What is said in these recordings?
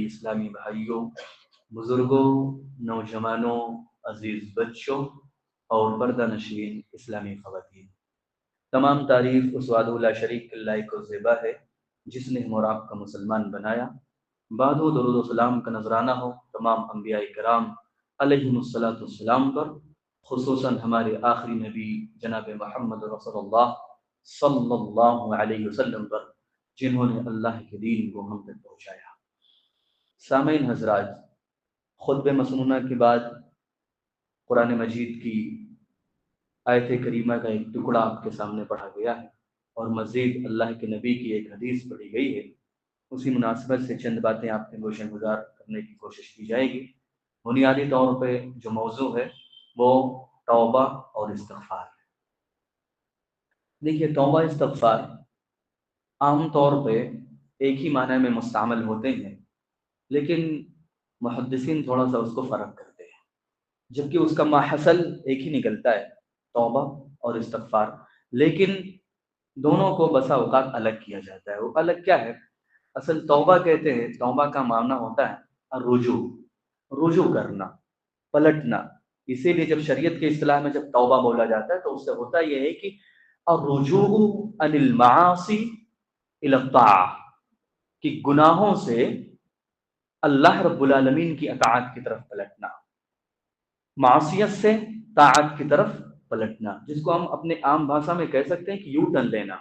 اسلامی بھائیوں، بزرگوں، نوجوانوں، عزیز بچوں اور پردہ نشین اسلامی خواتین، تمام تعریف اس وحدہ لا شریک کے لائق و زیبا ہے جس نے ہم اور آپ کا مسلمان بنایا۔ بعد و درود و سلام کا نذرانہ ہو تمام انبیاء کرام علیہم الصلاۃ والسلام پر، خصوصاً ہمارے آخری نبی جناب محمد رسول اللہ صلی اللہ علیہ وسلم پر، جنہوں نے اللہ کے دین کو ہم تک پہنچایا۔ سامعین حضرات، خطبہ مسنونہ کے بعد قرآن مجید کی آیت کریمہ کا ایک ٹکڑا آپ کے سامنے پڑھا گیا ہے اور مزید اللہ کے نبی کی ایک حدیث پڑھی گئی ہے۔ اسی مناسبت سے چند باتیں آپ کے گوشہ گزار کرنے کی کوشش کی جائے گی۔ بنیادی طور پہ جو موضوع ہے وہ توبہ اور استغفار ہے۔ دیکھیے، توبہ استغفار عام طور پہ ایک ہی معنی میں مستعمل ہوتے ہیں، لیکن محدثین تھوڑا سا اس کو فرق کرتے ہیں، جبکہ اس کا ماحصل ایک ہی نکلتا ہے، توبہ اور استغفار، لیکن دونوں کو بسا اوقات الگ کیا جاتا ہے۔ وہ الگ کیا ہے؟ اصل توبہ کہتے ہیں، توبہ کا معنی ہوتا ہے رجوع کرنا، پلٹنا۔ اسی لیے جب شریعت کے اصطلاح میں جب توبہ بولا جاتا ہے تو اس سے ہوتا یہ ہے کہ الرجوع عن المعاصی الی الطاعہ، کہ گناہوں سے اللہ رب العالمین کی اطاعت کی طرف پلٹنا، معصیت سے طاعت کی طرف پلٹنا، جس کو ہم اپنے عام بھاشا میں کہہ سکتے ہیں کہ یو ٹرن لینا۔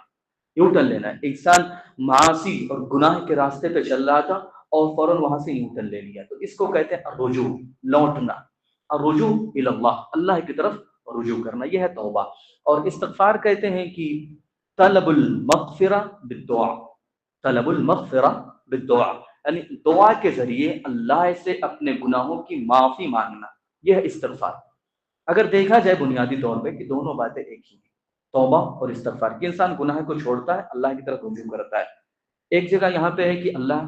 انسان معاصی اور گناہ کے راستے پہ چل رہا تھا اور فوراً وہاں سے یو ٹرن لے لیا، تو اس کو کہتے ہیں الرجوع، لوٹنا، الرجوع الی اللہ، اللہ کی طرف رجوع کرنا، یہ ہے توبہ۔ اور استغفار کہتے ہیں کہ طلب المغفرہ بالدعا، یعنی دعا کے ذریعے اللہ سے اپنے گناہوں کی معافی مانگنا، یہ ہے استغفار۔ اگر دیکھا جائے بنیادی طور پہ کہ دونوں باتیں ایک ہی ہیں، توبہ اور استغفار، کہ انسان گناہ کو چھوڑتا ہے، اللہ کی طرف رجوع کرتا ہے۔ ایک جگہ یہاں پہ ہے کہ اللہ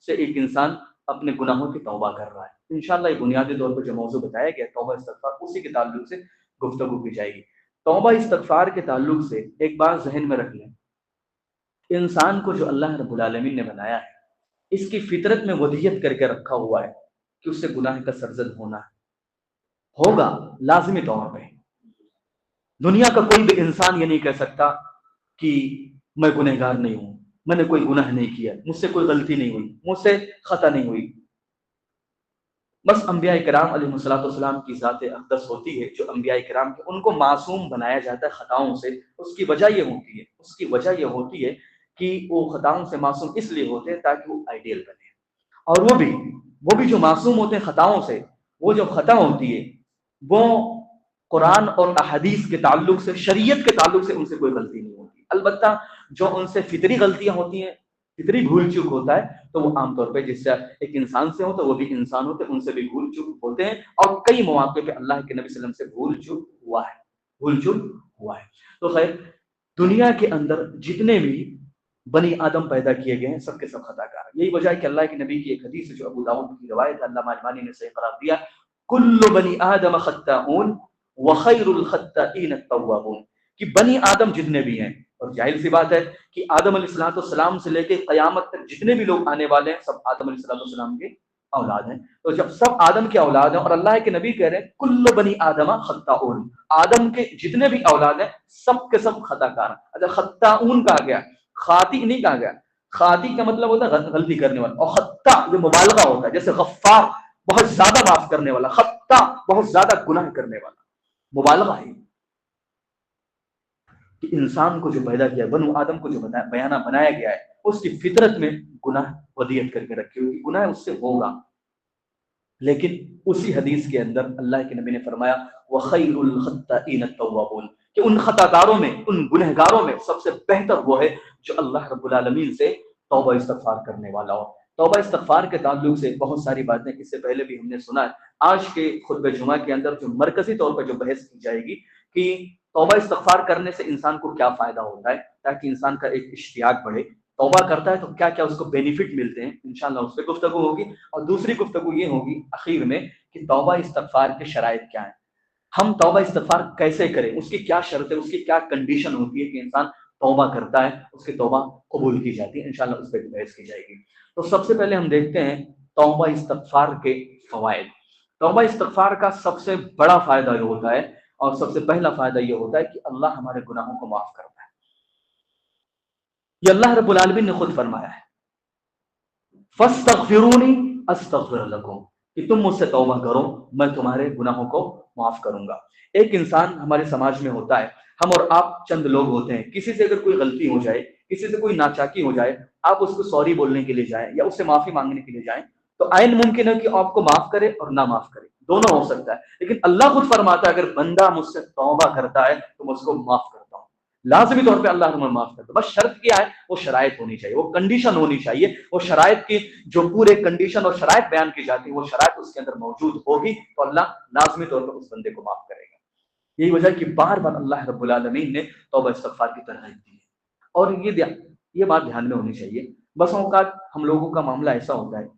سے ایک انسان اپنے گناہوں کی توبہ کر رہا ہے۔ انشاءاللہ یہ بنیادی طور پر جو موضوع بتایا گیا توبہ استغفار، اسی کے تعلق سے گفتگو کی جائے گی۔ توبہ استغفار کے تعلق سے ایک بات ذہن میں رکھ لیں، انسان کو جو اللہ رب العالمین نے بنایا ہے، اس کی فطرت میں ودیت کر کے رکھا ہوا ہے کہ اس سے گناہ کا سرزد ہوگا لازمی طور پہ۔ دنیا کا کوئی بھی انسان یہ نہیں کہہ سکتا کہ میں گنہگار نہیں ہوں، میں نے کوئی گناہ نہیں کیا، مجھ سے کوئی غلطی نہیں ہوئی، مجھ سے خطا نہیں ہوئی۔ بس انبیاء کرام علیہ الصلوۃ والسلام کی ذات اقدس ہوتی ہے، جو انبیاء کرام کے ان کو معصوم بنایا جاتا ہے خطاؤں سے۔ اس کی وجہ یہ ہوتی ہے کہ وہ خطاؤں سے معصوم اس لیے ہوتے ہیں تاکہ وہ آئیڈیل بنے، اور وہ بھی جو معصوم ہوتے ہیں خطاؤں سے، وہ جو خطا ہوتی ہے وہ قرآن اور احادیث کے تعلق سے، شریعت کے تعلق سے ان سے کوئی غلطی نہیں ہوتی۔ البتہ جو ان سے فطری غلطیاں ہوتی ہیں، فطری بھول چوک ہوتا ہے، تو وہ عام طور پہ جس سے ایک انسان سے ہوتا ہے، وہ بھی انسان ہوتے ہیں، ان سے بھی بھول چوک ہوتے ہیں، اور کئی مواقع پہ اللہ کے نبی صلی اللہ علیہ وسلم سے بھول چوک ہوا ہے۔ تو خیر، دنیا کے اندر جتنے بھی بنی آدم پیدا کیے گئے ہیں، سب کے سب خطا کار۔ یہی وجہ ہے کہ اللہ کے نبی کی ایک حدیث ہے جو ابو داؤد کی روایت ہے، علامہ البانی نے صحیح قرار دیا، کل بنی آدم خطاؤن وخیر الخطائین التوابون، کہ بنی آدم جتنے بھی ہیں، اور ظاہر سی بات ہے کہ آدم علیہ السلام سے لے کے قیامت تک جتنے بھی لوگ آنے والے ہیں، سب آدم علیہ السلام کے اولاد ہیں۔ تو جب سب آدم کے اولاد ہیں اور اللہ کے نبی کہہ رہے ہیں کل بنی آدم خطاؤن، آدم کے جتنے بھی اولاد ہیں سب کے سب خطا کار ہیں۔ اگر خطاؤن کہا گیا، خاطی نہیں کہا گیا، خاطی کا مطلب ہوتا ہے غلطی کرنے والا، اور خطا یہ مبالغہ ہوتا ہے، جیسے غفار بہت زیادہ معاف کرنے والا، خطا بہت زیادہ گناہ کرنے والا، مبالغہ ہے۔ کہ انسان کو جو پیدا کیا، بنو آدم کو جو بنایا گیا ہے، اس کی فطرت میں گناہ ودیت کر کے رکھی ہوگی، گناہ اس سے ہوگا۔ لیکن اسی حدیث کے اندر اللہ کے نبی نے فرمایا وَخَيْرُ الْخَطَّائِينَ التَّوَّابُونَ، کہ ان خطا کاروں میں، ان گنہگاروں میں سب سے بہتر وہ ہے جو اللہ رب العالمین سے توبہ استغفار کرنے والا ہو۔ توبہ استغفار کے تعلق سے بہت ساری باتیں اس سے پہلے بھی ہم نے سنا ہے۔ آج کے خطبہ جمعہ کے اندر جو مرکزی طور پر جو بحث کی جائے گی کہ توبہ استغفار کرنے سے انسان کو کیا فائدہ ہوتا ہے، تاکہ انسان کا ایک اشتیاق بڑھے، توبہ کرتا ہے تو کیا کیا اس کو بینیفٹ ملتے ہیں، انشاءاللہ اس پہ گفتگو ہوگی۔ اور دوسری گفتگو یہ ہوگی اخیر میں کہ توبہ استغفار کے شرائط کیا ہیں، ہم توبہ استغفار کیسے کریں، اس کی کیا شرط ہے، اس کی کیا کنڈیشن ہوتی ہے کہ انسان توبہ کرتا ہے، اس کی توبہ قبول کی جاتی ہے، انشاءاللہ اس پہ بحث کی جائے گی۔ تو سب سے پہلے ہم دیکھتے ہیں तौबा इस्तगफार के फवाइद। तौबा इस्तगफार का सबसे बड़ा फायदा ये होता है और सबसे पहला फायदा ये होता है कि अल्लाह हमारे गुनाहों को माफ करता है। ये अल्लाह रब्बुल आलमीन ने खुद फरमाया है, फस्तगफिरूनी अस्तगफिर लकुम, कि तुम मुझसे तौबा करो, मैं तुम्हारे गुनाहों को माफ करूंगा। एक इंसान हमारे समाज में होता है, हम और आप चंद लोग होते हैं, किसी से अगर कोई गलती हो जाए, किसी से कोई नाचाकी हो जाए, आप उसको सॉरी बोलने के लिए जाएं या उससे माफी मांगने के लिए जाएं, तो आइन मुमकिन है कि आपको माफ करे और ना माफ करे, दोनों हो सकता है। लेकिन अल्लाह खुद फरमाता है, अगर बंदा मुझसे तौबा करता है तो मैं उसको माफ करता हूँ, लाजमी तौर पे अल्लाह तुम्हें माफ करता है। बस शर्त क्या है, वो शरायत होनी चाहिए, वो कंडीशन होनी चाहिए, वो शरायत की जो पूरे कंडीशन और शरायत बयान की जाती है, वो शरायत उसके अंदर मौजूद होगी तो अल्लाह लाजमी तौर पर उस बंदे को माफ करेगा। यही वजह कि बार बार अल्लाह रब्बुल आलमीन ने तौबा इस्तगफार की तरगीब दी है। और ये बात ध्यान में होनी चाहिए, बस औकात हम लोगों का मामला ऐसा होता है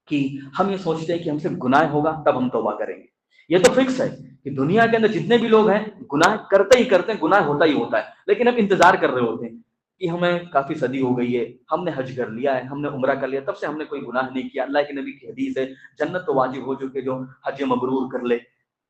कि हम ये सोचते हैं कि हमसे गुनाह होगा तब हम तौबा करेंगे। ये तो फिक्स है कि दुनिया के अंदर जितने भी लोग हैं गुनाह करते ही करते हैं, गुनाह होता ही होता है, लेकिन हम इंतजार कर रहे होते हैं कि हमें काफी सदी हो गई है, हमने हज कर लिया है, हमने उम्रा कर लिया, तब से हमने कोई गुनाह नहीं किया। अल्लाह के नबी की हदीस है, जन्नत तो वाजिब हो चुके जो हज मबरूर कर ले,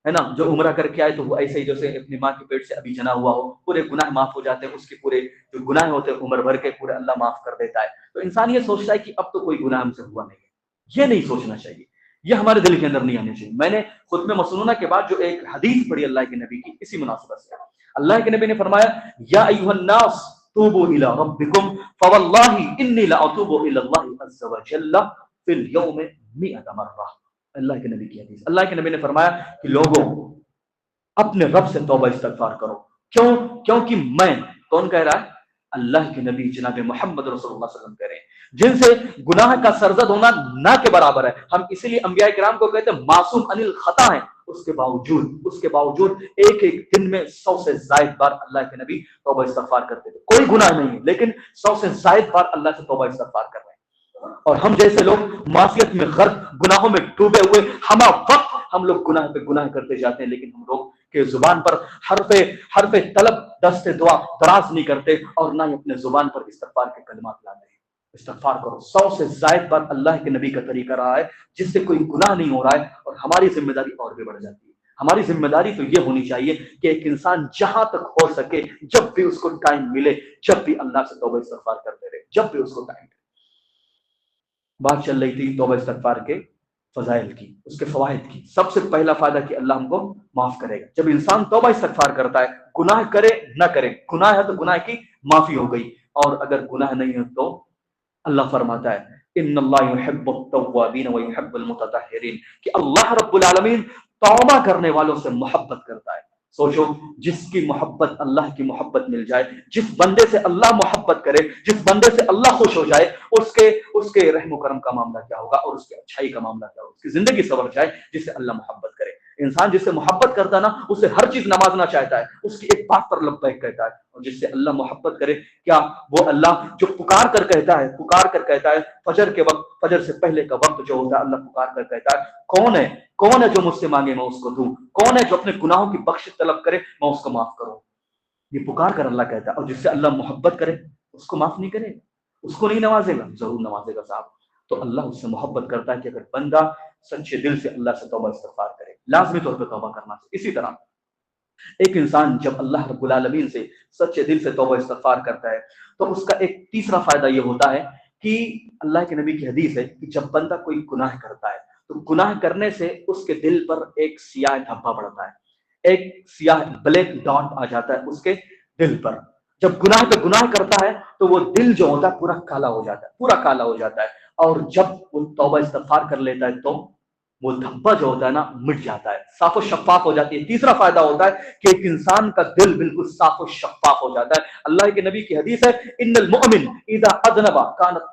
है ना, जो उम्रा करके आए तो वो ऐसे ही जैसे अपनी माँ के पेट से अभी जना हुआ हो, पूरे गुनाह माफ हो जाते हैं, उसके पूरे जो गुनाह होते हैं उम्र भर के पूरे अल्लाह माफ कर देता है। तो इंसान ये सोचता है कि अब तो कोई गुनाह हमसे हुआ नहीं है, ये नहीं सोचना चाहिए, ये हमारे दिल के अंदर नहीं आनी चाहिए। मैंने खुतबे मसनूना के बाद जो एक हदीस पढ़ी अल्लाह के नबी की, इसी मुनासिबत से अल्लाह के नबी ने फरमाया, या अय्युहन नास तूबू इला रब्बिकुम फवल्लाहि इन्नी लअतूबु इलल्लाहि अज़्ज़ा व जल्ला फिल यौम मिअत मर्रा। अल्लाह के नबी की हदीस, अल्लाह के नबी ने फरमाया कि लोगों अपने रब से तौबा इस्तगफार करो। क्यों? क्योंकि मैं, कौन कह रहा है? अल्लाह के नबी जनाब मोहम्मद रसूलुल्लाह सल्लल्लाहु अलैहि वसल्लम कह रहे हैं, जिनसे गुनाह का सरजद होना ना के बराबर है। हम इसीलिए अंबिया किराम को कहते हैं मासूम अनिल खता है, उसके बावजूद एक एक दिन में 100 से ज्यादा बार अल्लाह के नबी तौबा इस्तगफार करते थे। कोई गुनाह नहीं है, लेकिन 100 से ज्यादा बार अल्लाह से तौबा इस्तगफार कर रहे हैं। और हम जैसे लोग मासियत में गर्क, गुनाहों में डूबे हुए, हमा वक्त हम लोग गुनाह पे गुनाह करते जाते हैं, लेकिन हम लोग के जुबान पर हरफे तलब दस्ते दुआ दराज नहीं करते और ना ही अपने जुबान पर इस्तगफार के कलमात लाते हैं। इस्तगफार करो। 100 से ज्यादा बार अल्लाह के नबी का तरीका रहा है, जिससे कोई गुनाह नहीं हो रहा है, और हमारी जिम्मेदारी और भी बढ़ जाती है। हमारी जिम्मेदारी तो ये होनी चाहिए कि एक इंसान जहां तक हो सके, जब भी उसको टाइम मिले, जब भी अल्लाह से तौबा इस्तगफार करते रहे, जब भी उसको टाइम मिले। बात चल रही थी तौबा इस्तगफार के फजाइल की, उसके फवाइद की। सबसे पहला फायदा कि अल्लाह हमको माफ करेगा। जब इंसान तौबा इस्तगफार करता है, गुनाह करे ना करे, गुनाह है तो गुनाह की माफी हो गई, और अगर गुनाह नहीं है तो अल्लाह फरमाता है इन्नल्लाह युहिब्बुत तव्वाबीन व युहिब्बुल मुततahहिरीन, कि अल्लाह रब्बुल आलमीन तौबा करने वालों से मोहब्बत करता है। सोचो, जिसकी मोहब्बत अल्लाह की मोहब्बत मिल जाए, जिस बंदे से अल्लाह मोहब्बत करे, जिस बंदे से अल्लाह खुश हो जाए, उसके रहम करम का मामला क्या होगा और उसकी अच्छाई का मामला क्या होगा, उसकी जिंदगी सवर जाए। जिससे अल्लाह मोहब्बत करे, इंसान जिससे मोहब्बत करता है ना, उसे हर चीज नवाजना चाहता है, उसकी एक बात पर लब्बैक कहता है। और जिससे अल्लाह मोहब्बत करे, क्या वो अल्लाह जो पुकार कर कहता है फजर के वक्त, फजर से पहले का वक्त जो होता है, अल्लाह पुकार कर कहता है कौन है जो मुझसे मांगे मैं उसको दूं, कौन है जो अपने गुनाहों की बख्शिश तलब करे मैं उसको माफ करूं। ये पुकार कर अल्लाह कहता है। और जिससे अल्लाह मोहब्बत करे उसको माफ नहीं करेगा, उसको नहीं नवाजेगा, जरूर नवाजेगा साहब। तो अल्लाह उससे मोहब्बत करता है कि अगर बंदा सच्चे दिल से अल्लाह से तौबा इस्तगफार करे, लाजमी तौर पर तौबा करना चाहिए। इसी तरह एक इंसान जब अल्लाह रब्बुल आलमीन से सच्चे दिल से तौबा इस्तगफार करता है, तो उसका एक तीसरा फायदा यह होता है कि अल्लाह के नबी की हदीस है कि जब बंदा कोई गुनाह करता है, तो गुनाह करने से उसके दिल पर एक सियाह धब्बा पड़ता है, एक सियाह ब्लैक डॉट आ जाता है उसके दिल पर। जब गुनाह पे गुनाह करता है तो वो दिल जो होता है पूरा काला हो जाता है। और जब वो तौबा इस्तगफार कर लेता है तो वो धब्बा जो होता है ना मिट जाता है, साफ और शफाफ हो जाती है। तीसरा फायदा होता है कि एक इंसान का दिल बिल्कुल साफ और शफाफ हो जाता है। अल्लाह के नबी की हदीस है, इन्नल मुमिन इदा अज़नबा कानत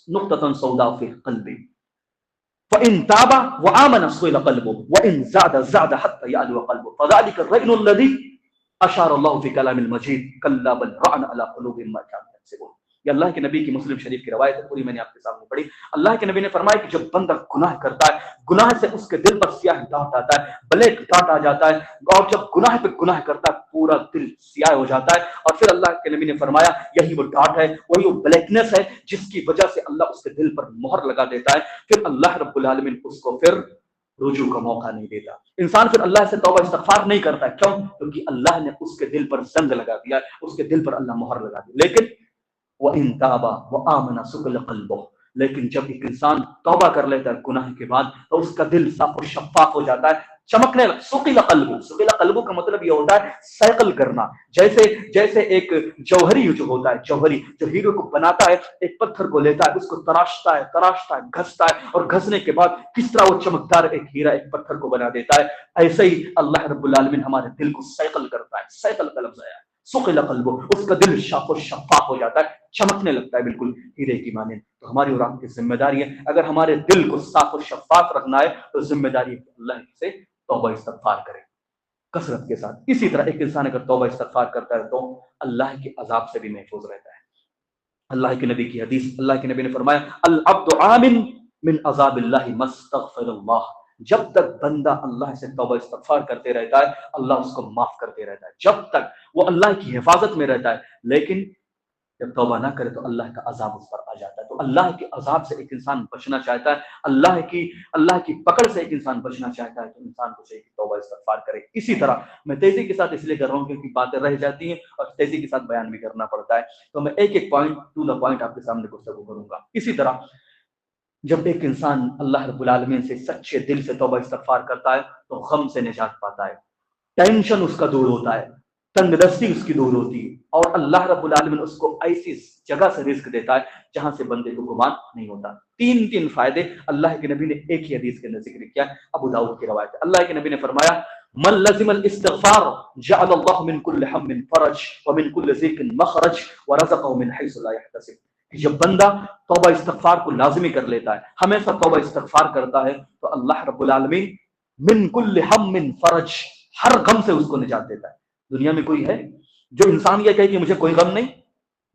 नुक्ततन सौदा फी क़ल्बी फ़इन ताबा व आमन सुइल क़ल्बुहु व इन ज़ादा हत्ता यालु क़ल्बुहु फ़ज़ालिका अर्रजलु अल्लज़ी अशारा अल्लाहु फी कलामिल मजीद कल्ला बल रान अला क़ुलूबिहिम मा कानू यक्सिबून। یہ اللہ کے نبی کی مسلم شریف کی روایت ہے، پوری میں نے آپ کے سامنے پڑھی۔ اللہ کے نبی نے فرمایا کہ جب بندہ گناہ کرتا ہے، گناہ سے اس کے دل پر سیاہ ڈاٹ آتا ہے، بلیک ڈاٹ آ جاتا ہے، اور جب گناہ پہ گناہ کرتا ہے پورا دل سیاہ ہو جاتا ہے، اور پھر اللہ کے نبی نے فرمایا یہی وہ ڈاٹ ہے، وہی وہ بلیکنس ہے جس کی وجہ سے اللہ اس کے دل پر مہر لگا دیتا ہے، پھر اللہ رب العالمین اس کو پھر رجوع کا موقع نہیں دیتا۔ انسان پھر اللہ سے توبہ استغفار نہیں کرتا ہے، کیوں؟ کیونکہ اللہ نے اس کے دل پر زنگ لگا دیا، اس کے دل پر اللہ مہر لگا دی۔ لیکن وَإِن تَابَ وَآمَنَ سُقِلَ قَلْبُهُ، لیکن جب ایک انسان توبہ کر لیتا ہے گناہ کے بعد تو اس کا دل صاف و شفاف ہو جاتا ہے، چمکنے لگتا۔ سُقِلَ قَلْبُهُ، سُقِلَ قَلْبُهُ کا مطلب یہ ہوتا ہے سائیکل کرنا، جیسے ایک جوہری جو ہوتا ہے، جوہری جو ہیرو کو بناتا ہے، ایک پتھر کو لیتا ہے، اس کو تراشتا ہے، گھستا ہے، اور گھسنے کے بعد کس طرح وہ چمکدار ایک ہیرا ایک پتھر کو بنا دیتا ہے، ایسے ہی اللہ رب العالمین ہمارے دل کو سائیکل کرتا ہے۔ سائیکل کا لفظ ہے سقل قلبہ، اس کا دل صاف و شفاف ہو جاتا ہے، چمکنے لگتا ہے بالکل ہیرے کی مانند۔ تو ہماری اور آپ کی ذمہ داری ہے، اگر ہمارے دل کو صاف و شفاف رکھنا ہے تو ذمہ داری ہے کہ اللہ سے توبہ استغفار کرے کثرت کے ساتھ۔ اسی طرح ایک انسان اگر توبہ استغفار کرتا ہے تو اللہ کے عذاب سے بھی محفوظ رہتا ہے۔ اللہ کے نبی کی حدیث، اللہ کے نبی نے فرمایا العبد آمن من عذاب اللہ ما استغفر اللہ، جب تک بندہ اللہ سے توبہ استغفار کرتے رہتا ہے اللہ اس کو معاف کرتے رہتا ہے، جب تک وہ اللہ کی حفاظت میں رہتا ہے۔ لیکن جب توبہ نہ کرے تو اللہ کا عذاب اس پر آ جاتا ہے۔ تو اللہ کے عذاب سے ایک انسان بچنا چاہتا ہے، اللہ کی پکڑ سے ایک انسان بچنا چاہتا ہے، تو انسان کو چاہیے کہ توبہ استغفار کرے۔ اسی طرح میں تیزی کے ساتھ اس لیے کر رہا ہوں کیونکہ باتیں رہ جاتی ہیں اور تیزی کے ساتھ بیان بھی کرنا پڑتا ہے، تو میں ایک ایک پوائنٹ ٹو دا پوائنٹ آپ کے سامنے گفتگو کروں گا۔ اسی طرح جب ایک انسان اللہ رب العالمین سے سچے دل سے توبہ استغفار کرتا ہے تو غم سے نجات پاتا ہے، ٹینشن اس کا دور ہوتا ہے، تنگ دستی اس کی دور ہوتی ہے، اور اللہ رب العالمین اس کو ایسی جگہ سے رزق دیتا ہے جہاں سے بندے کو گمان نہیں ہوتا۔ تین فائدے اللہ کے نبی نے ایک ہی حدیث کے اندر ذکر کیا، ابو داؤد کی روایت ہے۔ اللہ کے نبی نے فرمایا من لزم الاستغفار جعل اللہ من كل هم فرج ومن كل ضيق مخرج ورزقه من حيث لا يحتسب، کہ جب بندہ توبہ استغفار کو لازمی کر لیتا ہے، ہمیشہ توبہ استغفار کرتا ہے، تو اللہ رب العالمین من کل ہم فرج، ہر غم سے اس کو نجات دیتا ہے۔ دنیا میں کوئی ہے جو انسان یہ کہے کہ مجھے کوئی غم نہیں؟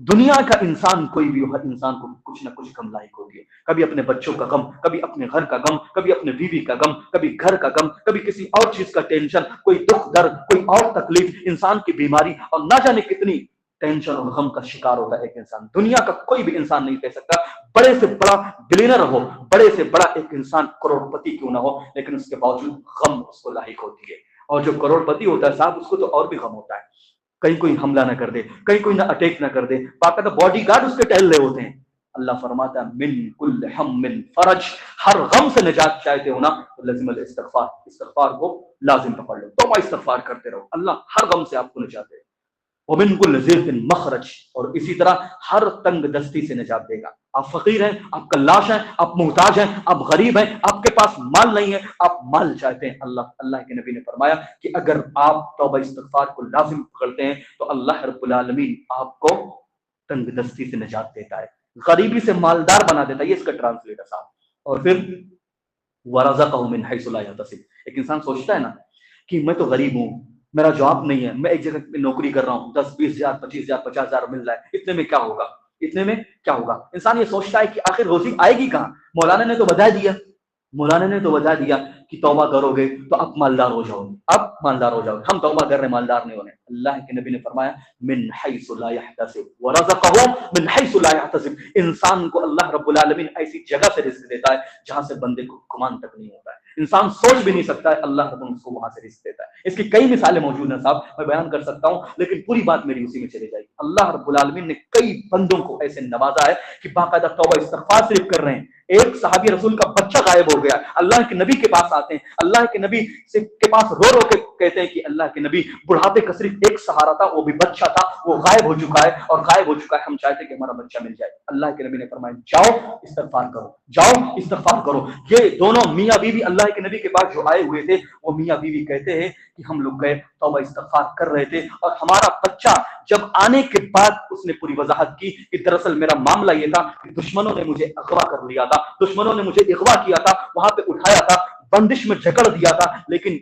دنیا کا انسان کوئی بھی ہو، ہر انسان کو کچھ نہ کچھ غم لاحق ہوتی ہے، کبھی اپنے بچوں کا غم، کبھی اپنے گھر کا غم، کبھی اپنے بیوی کا غم، کبھی گھر کا غم، کبھی کسی اور چیز کا ٹینشن، کوئی دکھ درد، کوئی اور تکلیف، انسان کی بیماری، اور نہ جانے کتنی ٹینشن اور غم کا شکار ہوتا ہے ایک انسان۔ دنیا کا کوئی بھی انسان نہیں کہہ سکتا، بڑے سے بڑا بلینر ہو، بڑے سے بڑا ایک انسان کروڑ پتی کیوں نہ ہو، لیکن اس کے باوجود غم اس کو لاحق ہوتی ہے۔ اور جو کروڑ پتی ہوتا ہے صاحب، اس کو تو اور بھی غم ہوتا ہے، کہیں کوئی حملہ نہ کر دے، کہیں کوئی نہ اٹیک نہ کر دے، باقاعدہ باڈی گارڈ اس کے ٹہل رہے ہوتے ہیں۔ اللہ فرماتا ہے من کل ہم فرج، ہر غم سے نجات چاہتے ہو نا تو لازم الاستغفار، استغفار کو لازم پکڑ لو، توبہ استغفار کرتے رہو، اللہ ہر غم سے آپ کو نجات دے گا۔ ومن كل ضيق مخرج، اور اسی طرح ہر تنگ دستی سے نجات دے گا۔ آپ فقیر ہیں، آپ کلاش ہیں، آپ محتاج ہیں، آپ غریب ہیں، آپ کے پاس مال نہیں ہے، آپ مال چاہتے ہیں، اللہ کے نبی نے فرمایا کہ اگر آپ توبہ استغفار کو لازم پکڑتے ہیں تو اللہ رب العالمین آپ کو تنگ دستی سے نجات دیتا ہے، غریبی سے مالدار بنا دیتا ہے، یہ اس کا ٹرانسلیٹ ہے صاحب۔ اور پھر ورزقه من حيث لا يحتسب، ایک انسان سوچتا ہے نا کہ میں تو غریب ہوں، میرا جاب نہیں ہے، میں ایک جگہ پہ نوکری کر رہا ہوں، 10-20 ہزار 25 ہزار 50 ہزار مل رہا ہے، اتنے میں کیا ہوگا، اتنے میں کیا ہوگا؟ انسان یہ سوچتا ہے کہ آخر روزی آئے گی کہاں؟ مولانا نے تو بتا دیا کہ توبہ کرو گے تو اب مالدار ہو جاؤ گے، ہم توبہ کر رہے مالدار نہیں ہونے۔ اللہ کے نبی نے فرمایا من حیث لا یحتسب ورزقہ من حیث لا یحتسب، انسان کو اللہ رب العالمین ایسی جگہ سے رزق دیتا ہے جہاں سے بندے کو گمان تک نہیں ہوتا ہے، انسان سوچ بھی نہیں سکتا ہے، اللہ رب اس کو وہاں سے رزق دیتا ہے۔ اس کی کئی مثالیں موجود ہیں صاحب، میں بیان کر سکتا ہوں لیکن پوری بات میری اسی میں چلی جائے گی۔ اللہ رب العالمین نے کئی بندوں کو ایسے نوازا ہے کہ باقاعدہ توبہ استغفار صرف کر رہے ہیں۔ ایک صحابی رسول کا بچہ غائب ہو گیا، اللہ کے نبی کے پاس آتے ہیں، اللہ کے نبی کے پاس رو کے کہتے ہیں کہ اللہ کے نبی بڑھاپے کا صرف ایک سہارا تھا، وہ بھی بچہ تھا، وہ غائب ہو چکا ہے، ہم چاہتے ہیں کہ ہمارا بچہ مل جائے۔ اللہ کے نبی نے فرمایا جاؤ استغفار کرو۔ یہ دونوں میاں بیوی اللہ کے نبی کے پاس جو آئے ہوئے تھے، وہ میاں بیوی کہتے ہیں کہ ہم لوگ گئے توبہ استغفار کر رہے تھے، اور ہمارا بچہ جب آنے کے بعد اس نے پوری وضاحت کی کہ دراصل میرا معاملہ یہ تھا کہ دشمنوں نے مجھے اغوا کر لیا تھا، دشمنوں نے مجھے اغوا کیا تھا، وہاں پہ اٹھایا تھا، بندش میں جکڑ دیا تھا، لیکن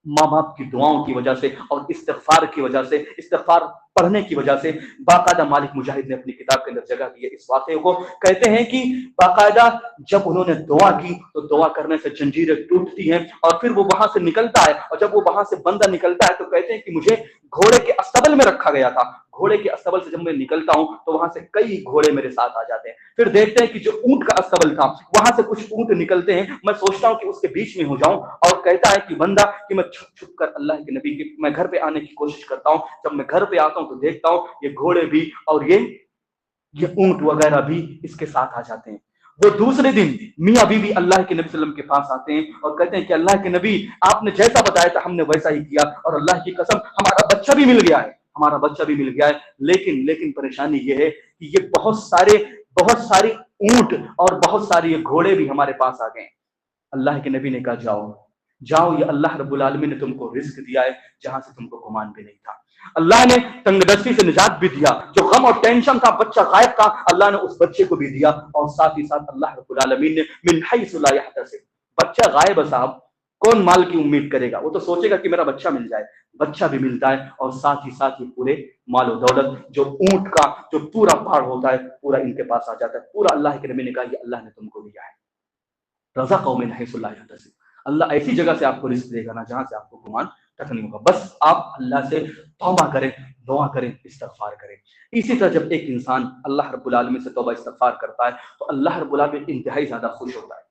ماں باپ کی دعاؤں کی وجہ سے اور استغفار کی وجہ سے، استغفار پڑھنے کی وجہ سے باقاعدہ مالک مجاہد نے اپنی کتاب کے اندر جگہ دی ہے اس واقعے کو. کہتے ہیں کہ باقاعدہ جب انہوں نے دعا کی تو دعا کرنے سے جنجیریں ٹوٹتی ہیں اور پھر وہ وہاں سے نکلتا ہے, اور جب وہ وہاں سے بندہ نکلتا ہے تو کہتے ہیں کہ مجھے گھوڑے کے استبل میں رکھا گیا تھا. گھوڑے کے استبل سے جب میں نکلتا ہوں تو وہاں سے کئی گھوڑے میرے ساتھ آ جاتے ہیں. پھر دیکھتے ہیں کہ جو اونٹ کا استبل تھا وہاں سے کچھ اونٹ نکلتے ہیں, میں سوچتا ہوں کہ اس کے بیچ میں ہو جاؤں, اور کہتا ہے کہ بندہ کہ میں چھپ چھپ کر اللہ کے نبی کے میں گھر پہ آنے کی کوشش کرتا ہوں. جب میں گھر پہ آتا ہوں تو دیکھتا ہوں یہ گھوڑے بھی اور یہ اونٹ وغیرہ بھی اس کے ساتھ آ جاتے ہیں. وہ دوسرے دن میاں بیوی اللہ کے نبی صلی اللہ علیہ وسلم کے پاس آتے ہیں اور کہتے ہیں کہ اللہ کے نبی آپ نے جیسا بتایا تھا ہم نے ویسا ہی کیا, اور اللہ کی قسم ہمارا بچہ بھی مل گیا ہے, ہمارا بچہ بھی مل گیا ہے. لیکن پریشانی یہ ہے کہ یہ بہت ساری اونٹ اور بہت سارے یہ گھوڑے بھی ہمارے پاس آ گئے ہیں. اللہ کے نبی نے کہا جاؤ, یہ اللہ رب العالمین نے تم کو رزق دیا ہے جہاں سے تم کو گمان بھی نہیں تھا. اللہ نے تنگ دستی سے نجات بھی دیا, جو غم اور ٹینشن تھا بچہ غائب تھا اللہ نے اس بچے کو بھی دیا, اور ساتھ ہی ساتھ اللہ رب العالمین نے من حیث لا یحتسب, بچہ غائب ہے صاحب, کون مال کی امید کرے گا, وہ تو سوچے گا کہ میرا بچہ مل جائے, بچہ بھی ملتا ہے, اور ساتھ ہی پورے مال و دولت جو اونٹ کا جو پورا پہاڑ ہوتا ہے پورا ان کے پاس آ جاتا ہے. پورا اللہ کے نبی نے کہا یہ اللہ نے تم کو دیا ہے. رزق من حیث لا یحتسب, اللہ ایسی جگہ سے آپ کو رزق دے گا نا جہاں سے آپ کو گمان تک نہیں ہوگا. بس آپ اللہ سے توبہ کریں, دعا کریں, استغفار کریں. اسی طرح جب ایک انسان اللہ رب العالمین سے توبہ استغفار کرتا ہے تو اللہ رب العالمین انتہائی زیادہ خوش ہوتا ہے.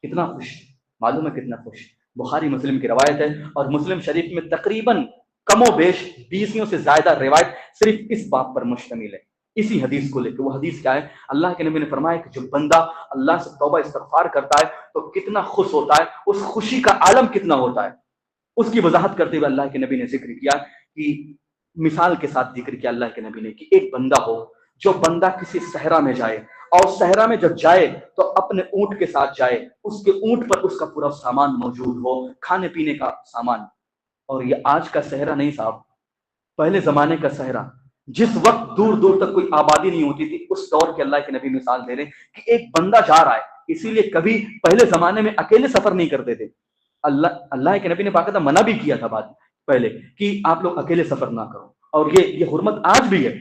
کتنا خوش معلوم ہے, کتنا خوش. بخاری مسلم کی روایت ہے, اور مسلم شریف میں تقریباً کم و بیش 20 سے زیادہ روایت صرف اس بات پر مشتمل ہے, اسی حدیث کو لے کے. وہ حدیث کیا ہے؟ اللہ کے نبی نے فرمایا کہ جو بندہ اللہ سے توبہ استغفار کرتا ہے تو کتنا خوش ہوتا ہے, اس خوشی کا عالم کتنا ہوتا ہے. اس کی وضاحت کرتے ہوئے اللہ کے نبی نے ذکر کیا کہ مثال کے ساتھ ذکر کیا اللہ کے نبی نے کہ ایک بندہ ہو, جو بندہ کسی صحرا میں جائے, اور صحرا میں جب جائے تو اپنے اونٹ کے ساتھ جائے, اس کے اونٹ پر اس کا پورا سامان موجود ہو, کھانے پینے کا سامان. اور یہ آج کا صحرا نہیں صاحب, پہلے زمانے کا صحرا, جس وقت دور دور تک کوئی آبادی نہیں ہوتی تھی, اس دور کے اللہ کے نبی مثال دے رہے کہ ایک بندہ جا رہا ہے. اسی لیے کبھی پہلے زمانے میں اکیلے سفر نہیں کرتے تھے. اللہ کے نبی نے باقاعدہ منع بھی کیا تھا بات پہلے کہ آپ لوگ اکیلے سفر نہ کرو, اور یہ حرمت آج بھی ہے,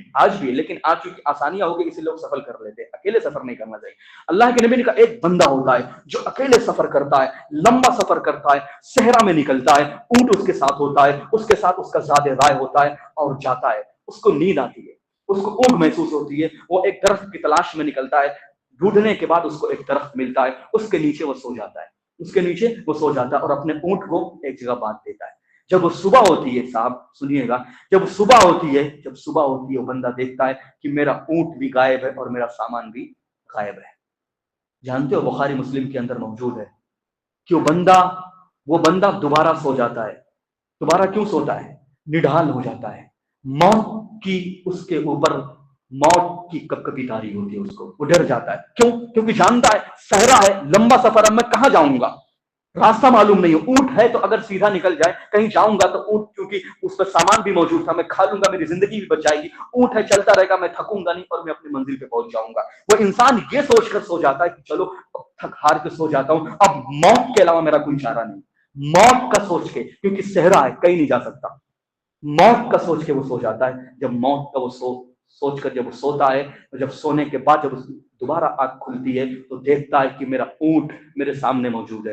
لیکن آج چونکہ آسانیاں ہو گئی اسی لوگ سفر کر لیتے ہیں, اکیلے سفر نہیں کرنا چاہیے. اللہ کے نبی نے کہا ایک بندہ ہوتا ہے جو اکیلے سفر کرتا ہے, لمبا سفر کرتا ہے, صحرا میں نکلتا ہے, اونٹ اس کے ساتھ ہوتا ہے, اس کے ساتھ اس کا زاد رائے ہوتا ہے, اور جاتا ہے. اس کو نیند آتی ہے, اس کو اونگ محسوس ہوتی ہے, وہ ایک درخت کی تلاش میں نکلتا ہے, ڈھونڈنے کے بعد اس کو ایک درخت ملتا ہے, اس کے نیچے وہ سو جاتا ہے, اور اپنے اونٹ کو ایک جگہ باندھ دیتا ہے. جب وہ صبح ہوتی ہے صاحب سنیے گا, جب صبح ہوتی ہے وہ بندہ دیکھتا ہے کہ میرا اونٹ بھی غائب ہے اور میرا سامان بھی غائب ہے. جانتے ہو بخاری مسلم کے اندر موجود ہے کہ وہ بندہ دوبارہ سو جاتا ہے. دوبارہ کیوں سوتا ہے؟ نڈھال ہو جاتا ہے, موت کی اس کے اوپر موت کی کپکپی تاری ہوتی ہے, اس کو وہ ڈر جاتا ہے. کیوں؟ کیونکہ جانتا ہے صحرا ہے, لمبا سفر ہے, میں کہاں جاؤں گا, راستہ معلوم نہیں. اونٹ ہے تو اگر سیدھا نکل جائے, کہیں جاؤں گا تو اونٹ کیونکہ اس پر سامان بھی موجود تھا, میں کھا لوں گا, میری زندگی بھی بچ جائے گی. اونٹ ہے چلتا رہے گا, میں تھکوں گا نہیں اور میں اپنی منزل پہ پہنچ جاؤں گا. وہ انسان یہ سوچ کر سو جاتا ہے کہ چلو اب تھک ہار کے سو جاتا ہوں, اب موت کے علاوہ میرا کوئی چارہ نہیں. موت کا سوچ کے, کیونکہ صحرا ہے کہیں نہیں جا سکتا, موت کا سوچ کے وہ سو جاتا ہے. جب موت کا وہ سوچ کر جب وہ سوتا ہے, جب سونے کے بعد جب دوبارہ آنکھ کھلتی ہے تو دیکھتا ہے کہ میرا اونٹ میرے سامنے موجود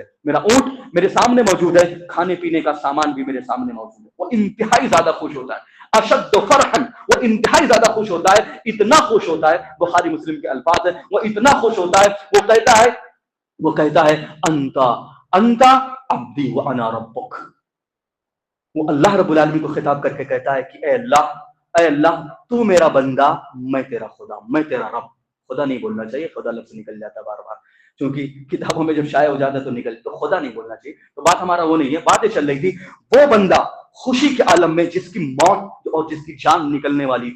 ہے, کھانے پینے کا سامان بھی میرے سامنے موجود ہے. وہ انتہائی زیادہ خوش ہوتا ہے, اشد فرحا, وہ انتہائی زیادہ خوش ہوتا ہے, اتنا خوش ہوتا ہے, بخاری مسلم کے الفاظ ہیں, وہ اتنا خوش ہوتا ہے, وہ کہتا ہے انتا عبدی وانا ربک. وہ اللہ رب العالمین کو خطاب کر کے کہتا ہے کہ اے اللہ تو میرا بندہ, میں تیرا خدا, میں تیرا رب. خدا نہیں بولنا چاہیے, خدا لفظ نکل جاتا بار بار, کیونکہ کتابوں میں جب شائع ہو جاتا تو تو خدا نہیں بولنا چاہیے. تو بات ہمارا وہ نہیں ہے, باتیں چل رہی تھی. وہ بندہ خوشی کے عالم میں جس کی موت اور جس کی جان نکلنے والی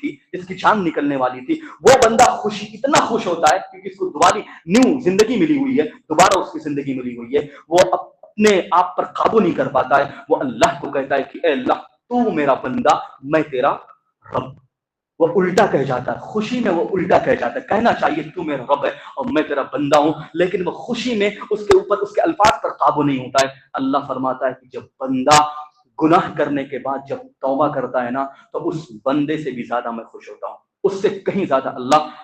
تھی, وہ بندہ اتنا خوش ہوتا ہے کیونکہ اس کو دوبارہ نیو زندگی ملی ہوئی ہے, دوبارہ اس کی زندگی ملی ہوئی ہے. وہ اپنے آپ پر قابو نہیں کر پاتا ہے, وہ اللہ کو کہتا ہے کہ اے اللہ تو میرا بندہ, میں تیرا رب. وہ الٹا کہہ جاتا ہے, خوشی میں وہ الٹا کہہ جاتا ہے. کہنا چاہیے تو میرا رب ہے اور میں تیرا بندہ ہوں, لیکن وہ خوشی میں اس کے اوپر اس کے الفاظ پر قابو نہیں ہوتا ہے. اللہ فرماتا ہے کہ جب بندہ गुनाह करने के बाद जब तौबा करता है ना, तो उस बंदे से भी ज्यादा मैं खुश होता हूँ, उससे कहीं ज्यादा अल्लाह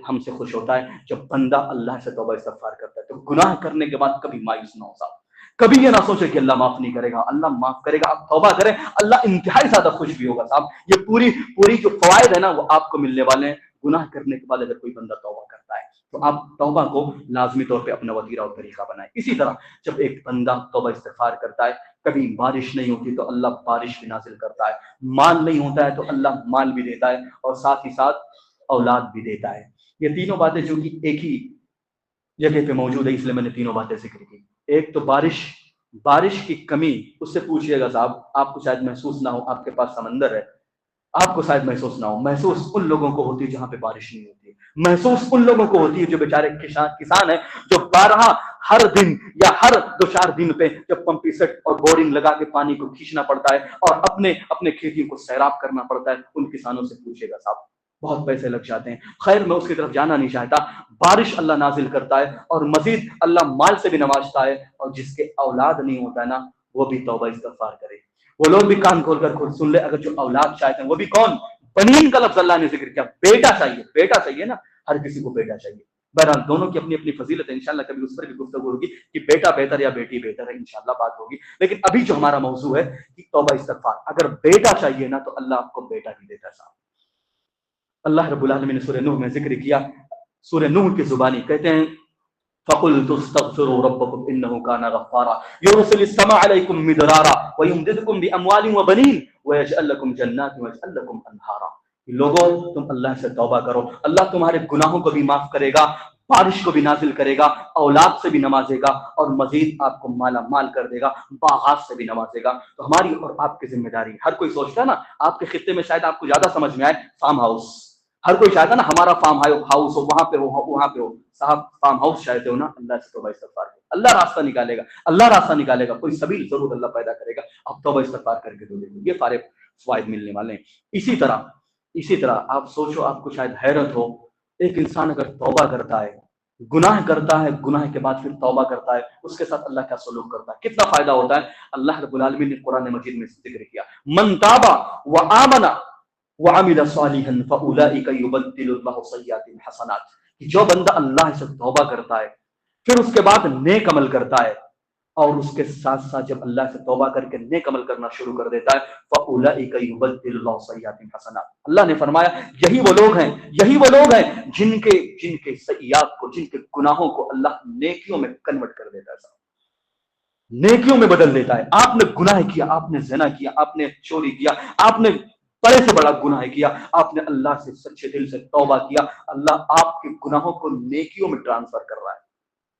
हमसे खुश होता है जब बंदा अल्लाह से तौबा इस्तगफार करता है। तो गुनाह करने के बाद कभी मायूस ना हो साहब, कभी ये ना सोचे कि अल्लाह माफ नहीं करेगा, अल्लाह माफ करेगा। आप तौबा करें, अल्लाह इंतहाई ज्यादा खुश भी होगा साहब। ये पूरी पूरी जो फवायद है ना वो आपको मिलने वाले हैं गुनाह करने के बाद अगर कोई बंदा तौबा करता है। तो आप तौबा को लाजमी तौर पे अपना वतीरा और तरीका बनाएं। इसी तरह जब एक बंदा तौबा इस्तगफार करता है, कभी बारिश नहीं होती तो अल्लाह बारिश भी नाजिल करता है, माल नहीं होता है तो अल्लाह माल भी देता है, और साथ ही साथ औलाद भी देता है। ये तीनों बातें जो कि एक ही जगह पे मौजूद है, इसलिए मैंने तीनों बातें जिक्र की। एक तो बारिश की कमी, उससे पूछिएगा साहब, आपको शायद महसूस ना हो, आपके पास समंदर है, आपको शायद महसूस ना हो। महसूस उन लोगों को होती है जहां पे बारिश नहीं होती है, महसूस उन लोगों को होती है जो बेचारे किसान है, जो 12 हर दिन या हर 2-4 दिन पे जब पंपी सेट और बोरिंग लगा के पानी को खींचना पड़ता है और अपने अपने खेतियों को सैराब करना पड़ता है, उन किसानों से पूछेगा साहब, बहुत पैसे लग जाते हैं। खैर, मैं उसकी तरफ जाना नहीं चाहता। बारिश अल्लाह नाजिल करता है और मजीद अल्लाह माल से भी नवाजता है, और जिसके औलाद नहीं होता है ना, वो भी तौबा इस्तगफार करे। वो लोग भी कान खोलकर खुद सुन ले, अगर जो औलाद चाहते हैं, वो भी कौन, बनीन का लफ्ज अल्लाह ने जिक्र किया, बेटा चाहिए ना, हर किसी को बेटा चाहिए। बहरहाल दोनों की अपनी अपनी फजीलत है, इंशाल्लाह कभी उस पर भी गुफ्तगू होगी कि बेटा बेहतर या बेटी बेहतर है, इंशाल्लाह बात होगी। लेकिन अभी जो हमारा मौजू है कि तौबा इस्तगफार, अगर बेटा चाहिए ना तो अल्लाह आपको बेटा भी देता है साहब। अल्लाह रब्बुल आलमीन ने सूरह नूह में जिक्र किया, सूरह नूह की जुबानी कहते हैं, फ़कुल्तु अस्तग़फिरू रब्बकुम इन्नहु काना गफ़्फ़ारा युरसिलिस समा अलैकुम मिदरारा व युमदिदकुम बिअमवालिन व बनीन व यजअल लकुम जन्नातिन व यजअल लकुम अनहारा। लोगों, तुम अल्लाह से तौबा करो, अल्लाह तुम्हारे गुनाहों को भी माफ करेगा, बारिश को भी नाजिल करेगा, औलाद से भी नवाजेगा, और मजीद आपको माला माल कर देगा, बागात से भी नवाजेगा। तो हमारी और आपकी जिम्मेदारी, हर कोई सोचता है ना, आपके खित्ते में शायद आपको ज्यादा समझ में आए फार्म हाउस, हर कोई चाहता ना हमारा फार्म हाउस हो, वहां पे हो साहब, फार्म हाउस चाहते हो ना, अल्लाह से तौबा इस्तगफार करो, अल्लाह रास्ता निकालेगा, कोई सबील जरूर अल्लाह पैदा करेगा। आप तौबा इस्तगफार करके तो देखो, ये सारे फायदे मिलने वाले हैं। इसी तरह आप सोचो, आपको शायद हैरत हो, एक इंसान अगर तौबा करता है, गुनाह करता है, गुनाह के बाद फिर तौबा करता है, उसके साथ अल्लाह क्या सलूक करता है, कितना फायदा होता है। अल्लाह रब्बुल आलमीन ने कुरान मजीद में जिक्र किया, मन ताबा व आमना वअमिल सालिहन फउलाइका युबद्दिलुल्लाहु सय्यातिहिम हसनात, कि जो बंदा अल्लाह से तौबा करता है, फिर उसके बाद नेक अमल करता है, और उसके साथ साथ जब अल्लाह से तौबा करके नेक अमल करना शुरू कर देता है, फउलाइका युबद्दिलुल्लाहु सय्यातिहिम हसनात, अल्लाह ने फरमाया यही वो लोग हैं जिनके जिनके सय्यात को, जिनके गुनाहों को अल्लाह नेकियों में कन्वर्ट कर देता है, नेकियों में बदल देता है। आपने गुनाह किया, आपने ज़िना किया, आपने चोरी किया, आपने बड़े से बड़ा गुनाह किया, आपने अल्लाह से सच्चे दिल से तौबा किया, अल्लाह आपके गुनाहों को नेकियों में ट्रांसफर कर रहा है,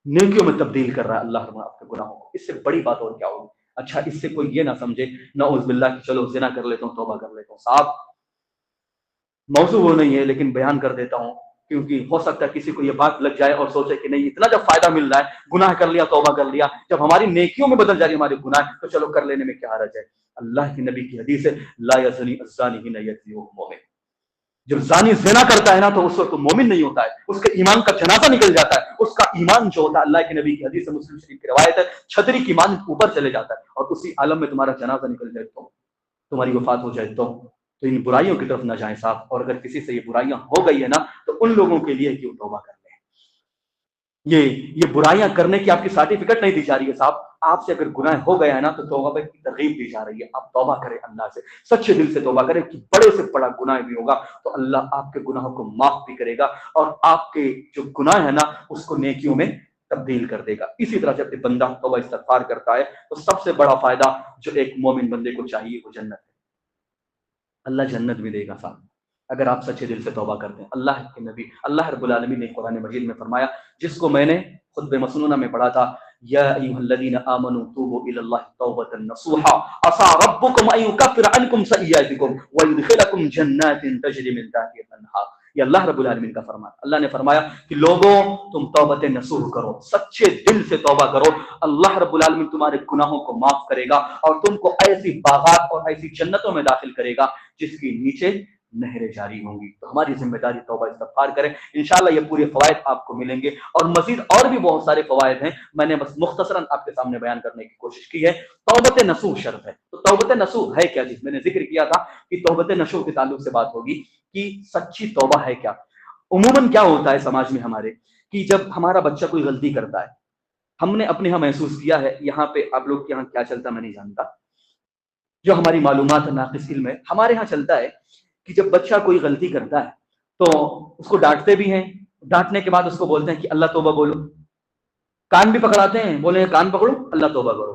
नेकियों में तब्दील कर रहा है अल्लाह आपके गुनाहों को। इससे बड़ी बात और क्या होगी। अच्छा, इससे कोई ये ना समझे नऊज़ बिल्लाह कि चलो ज़िना कर लेता हूँ, तौबा कर लेता हूँ। साहब, मौजू वो नहीं है, लेकिन बयान कर देता हूँ, क्योंकि हो सकता है किसी को ये बात लग जाए और सोचे कि नहीं, इतना जब फायदा मिल रहा है, गुनाह कर लिया, तौबा कर लिया, जब हमारी नेकियों में बदल जा रही है हमारी गुनाह, तो चलो कर लेने में क्या हर्ज है। अल्लाह के नबी की हदीस है, ला यज़नी अज़्ज़ानी हिना यज़नी वहुव मुमिन, जब जानी ज़िना करता है ना, तो उस वक्त तो मोमिन नहीं होता है, उसके ईमान का जनाजा निकल जाता है। उसका ईमान जो होता है, अल्लाह के नबी की हदीस है, मुस्लिम शरीफ की रवायत है, छतरी की ईमान ऊपर चले जाता है, और उसी आलम में तुम्हारा जनाजा निकल जाए, तो तुम्हारी वफात हो जाए, तो इन बुराइयों की तरफ ना जाएं साहब। और अगर किसी से ये बुराइयां हो गई है ना, तो उन लोगों के लिए कि वो तौबा कर लें। ये बुराइयां करने की आपकी सर्टिफिकेट नहीं दी जा रही है साहब, आपसे अगर गुनाह हो गया है ना, तो तौबा की तरगीब दी जा रही है। आप तौबा करें, अल्लाह से सच्चे दिल से तौबा करें, कि बड़े से बड़ा गुनाह भी होगा तो अल्लाह आपके गुनाहों को माफ भी करेगा, और आपके जो गुनाह है ना, उसको नेकियों में तब्दील कर देगा। इसी तरह जब बंदा तौबा इस्तगफार करता है, तो सबसे बड़ा फायदा जो एक मोमिन बंदे को चाहिए वो जन्नत है। अल्लाह जन्नत भी देगा साहब, अगर आप सच्चे दिल से तौबा करते हैं। अल्लाह के नबी अल्लाह रब्बुल आलमीन ने कुरान मजीद में फरमाया, जिसको मैंने खुतबे मसनूना में पढ़ा था, या अय्युहल्लज़ीना आमनू तूबू इलल्लाहि तौबतन नसूहा असा रब्बुकुम अन युकफ्फिर अन्कुम सय्यातिकुम व युदखिलकुम जन्नातिन तजरी मिन तहतिहा अल-अनहार। ये अल्लाह रब्बुल आलमीन का फरमान। अल्लाह ने फरमाया कि लोगों, तुम तौबत नसूह करो, सच्चे दिल से तौबा करो, अल्लाह रब्बुल आलमीन तुम्हारे गुनाहों को माफ करेगा और तुमको ऐसी बागात और ऐसी जन्नतों में दाखिल करेगा जिसकी नीचे نہریں جاری ہوں گی۔ تو ہماری ذمہ داری توبہ استغفار کریں، انشاءاللہ یہ پورے فوائد آپ کو ملیں گے، اور مزید اور بھی بہت سارے فوائد ہیں، میں نے بس مختصراً آپ کے سامنے بیان کرنے کی کوشش کی ہے۔ توبۃ نصوح شرط ہے، تو توبۃ نصوح ہے کیا؟ جس میں نے ذکر کیا تھا کہ توبۃ نصوح کے تعلق سے بات ہوگی کہ سچی توبہ ہے کیا۔ عموماً کیا ہوتا ہے سماج میں ہمارے کہ جب ہمارا بچہ کوئی غلطی کرتا ہے، ہم نے اپنے یہاں محسوس کیا ہے، یہاں پہ آپ لوگ کے یہاں کیا چلتا میں نہیں جانتا، جو ہماری معلومات ناقص علم ہے، ہمارے ہاں چلتا ہے کہ جب بچہ کوئی غلطی کرتا ہے تو اس کو ڈانٹتے بھی ہیں، ڈانٹنے کے بعد اس کو بولتے ہیں کہ اللہ توبہ بولو، کان بھی پکڑاتے ہیں، بولے کان پکڑو اللہ توبہ کرو،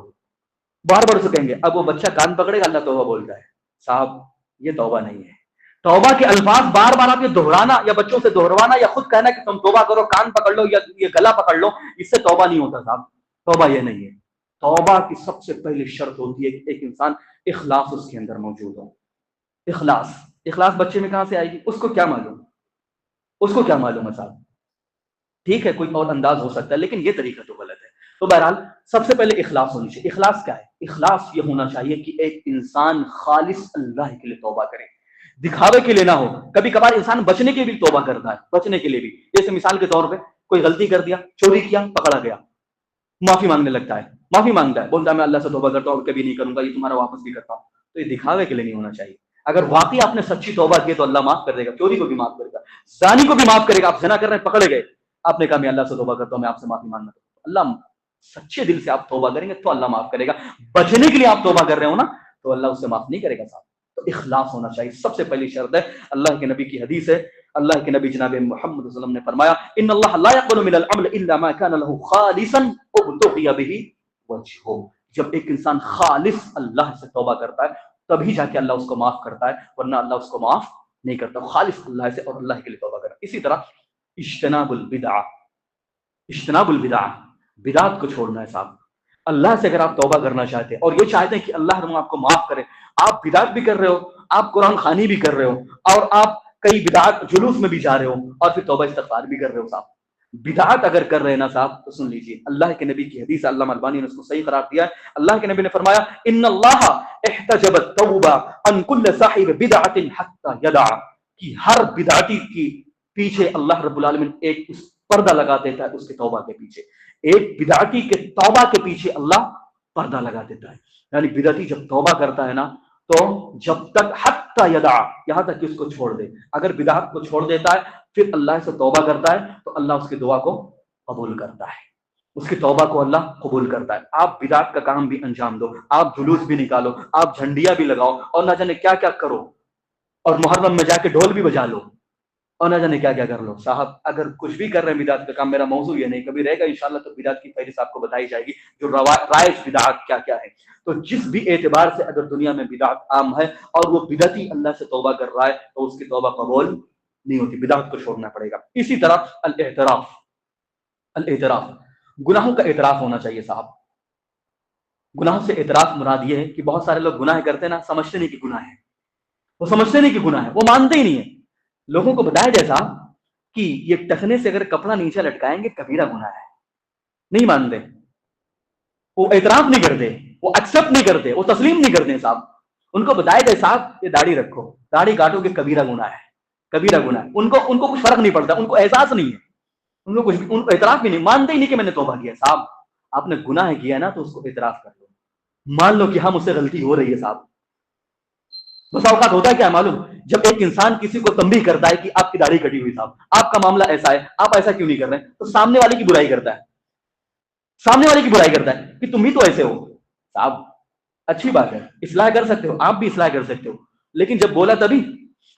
بار بار اسے کہیں گے، اب وہ بچہ کان پکڑے گا اللہ توبہ بولتا ہے۔ صاحب یہ توبہ نہیں ہے۔ توبہ کے الفاظ بار بار آپ یہ دہرانا یا بچوں سے دہروانا یا خود کہنا کہ تم توبہ کرو، کان پکڑ لو یا یہ گلا پکڑ لو، اس سے توبہ نہیں ہوتا صاحب، توبہ یہ نہیں ہے۔ توبہ کی سب سے پہلی شرط ہوتی ہے کہ ایک انسان اخلاص اس کے اندر موجود ہو۔ اخلاص بچے میں کہاں سے آئے گی؟ اس کو کیا معلوم، اس کو کیا معلوم ہے صاحب؟ ٹھیک ہے کوئی اور انداز ہو سکتا ہے لیکن یہ طریقہ تو غلط ہے۔ تو بہرحال سب سے پہلے اخلاص ہونی چاہیے۔ اخلاص کیا ہے؟ اخلاص یہ ہونا چاہیے کہ ایک انسان خالص اللہ کے لیے توبہ کرے، دکھاوے کے لیے نہ ہو۔ کبھی کبھار انسان بچنے کے بھی توبہ کرتا ہے، بچنے کے لیے بھی، جیسے مثال کے طور پہ کوئی غلطی کر دیا، چوری کیا، پکڑا گیا، معافی مانگنے لگتا ہے، معافی مانگتا ہے، بولتا ہے میں اللہ سے توبہ کرتا ہوں اور کبھی نہیں کروں گا، یہ تمہارا واپس بھی کرتا ہوں۔ تو یہ دکھاوے کے لیے نہیں ہونا چاہیے۔ اگر واقعی آپ نے سچی توبہ کی تو اللہ معاف کر دے گا، چوری کو بھی معاف کرے گا، زانی کو بھی معاف کرے گا۔ آپ زنا کر رہے ہیں، پکڑے گئے، آپ نے کہا میں اللہ سے توبہ کرتا ہوں، میں آپ سے معافی مانگنا چاہتا ہوں، اللہ سچے دل سے آپ توبہ کریں گے تو اللہ معاف کرے گا۔ بچنے کے لیے آپ توبہ کر رہے ہو نا تو اللہ اسے معاف نہیں کرے گا صاحب۔ تو اخلاص ہونا چاہیے، سب سے پہلی شرط ہے۔ اللہ کے نبی کی حدیث ہے، اللہ کے نبی جناب محمد صلی اللہ علیہ وسلم نے فرمایا ان اللہ لا يقبل من العمل الا ما كان له خالصا ابتغي به وجهه۔ جب ایک انسان خالص اللہ سے توبہ کرتا ہے تبھی جا کے اللہ اس کو معاف کرتا ہے، ورنہ اللہ اس کو معاف نہیں کرتا۔ خالص اللہ سے اور اللہ کے لیے توبہ کرتا۔ اسی طرح اجتناب البدع، اجتناب البدع، بدعت کو چھوڑنا ہے صاحب۔ اللہ سے اگر آپ توبہ کرنا چاہتے ہیں اور یہ چاہتے ہیں کہ اللہ تعالیٰ آپ کو معاف کرے، آپ بدعت بھی کر رہے ہو، آپ قرآن خوانی بھی کر رہے ہو، اور آپ کئی بدعت جلوس میں بھی جا رہے ہو، اور پھر توبہ استغفار بھی کر رہے ہو صاحب۔ بدعت اگر کر رہے ہیں نا صاحب تو سن لیجیے، اللہ کے نبی کی حدیث علامہ البانی نے اس کو صحیح قرار دیا ہے۔ اللہ کے نبی نے فرمایا ان اللہ احتجب التوبہ عن كل صاحب بدعت حتى يدع، کہ ہر بدعتی کی پیچھے اللہ رب العالمین ایک پردہ لگا دیتا ہے، اس کے توبہ کے پیچھے ایک بدعتی کے توبہ کے پیچھے اللہ پردہ لگا دیتا ہے۔ یعنی بدعتی جب توبہ کرتا ہے نا تو جب تک حتی یدع، یہاں تک کہ اس کو چھوڑ دے، اگر بدعت کو چھوڑ دیتا ہے پھر اللہ سے توبہ کرتا ہے تو اللہ اس کی دعا کو قبول کرتا ہے، اس کی توبہ کو اللہ قبول کرتا ہے۔ آپ بدعت کا کام بھی انجام دو، آپ جلوس بھی نکالو، آپ جھنڈیاں بھی لگاؤ اور نہ جانے کیا کیا کرو، اور محرم میں جا کے ڈھول بھی بجا لو اور نہ جانے کیا کیا کر لو صاحب، اگر کچھ بھی کر رہے ہیں بدعت کا کام، میرا موضوع یہ نہیں، کبھی رہے گا انشاءاللہ تو بدعت کی فہرست آپ کو بتائی جائے گی، جو رائج بدعت کیا کیا ہے۔ تو جس بھی اعتبار سے اگر دنیا میں بدعت عام ہے اور وہ بدعتی اللہ سے توبہ کر رہا ہے تو اس کی توبہ قبول نہیں ہوتی، بدعت کو چھوڑنا پڑے گا۔ اسی طرح الاعتراف، الاعتراف، گناہوں کا اعتراف ہونا چاہیے صاحب۔ گناہوں سے اعتراف مراد یہ ہے کہ بہت سارے لوگ گناہ کرتے ہیں نا، سمجھتے نہیں کہ گناہ ہے، وہ سمجھتے نہیں کہ گناہ ہے، وہ مانتے ہی نہیں ہے۔ لوگوں کو بتایا جیسا کہ یہ ٹخنے سے اگر کپڑا نیچے لٹکائیں گے کبیرہ گناہ ہے، نہیں مانتے، وہ اعتراف نہیں کرتے، وہ ایکسپٹ نہیں کرتے، وہ تسلیم نہیں کرتے صاحب۔ ان کو بتایا جائے صاحب یہ داڑھی رکھو، داڑھی کاٹو کہ کبیرہ گناہ ہے، کبیرہ گناہ ہے۔ ان کو کچھ فرق نہیں پڑتا، ان کو احساس نہیں ہے، ان کو کچھ بھی، ان کو اعتراف بھی نہیں، مانتے ہی نہیں کہ میں نے توبہ کیا صاحب۔ آپ نے گناہ کیا نا تو اس کو اعتراف کر لو، مان لو کہ ہم اس سے غلطی ہو رہی ہے صاحب۔ بس اوقات ہوتا ہے کیا معلوم، جب ایک انسان کسی کو تنبیہ کرتا ہے کہ آپ کی داڑھی کٹی ہوئی صاحب، آپ کا معاملہ ایسا ہے، آپ ایسا کیوں نہیں کر رہے ہیں، تو سامنے والے کی برائی کرتا ہے، سامنے والے کی برائی کرتا ہے کہ تم بھی تو ایسے ہو صاحب۔ اچھی بات ہے، اصلاح کر سکتے ہو، آپ بھی اصلاح کر سکتے ہو، لیکن جب بولا تبھی،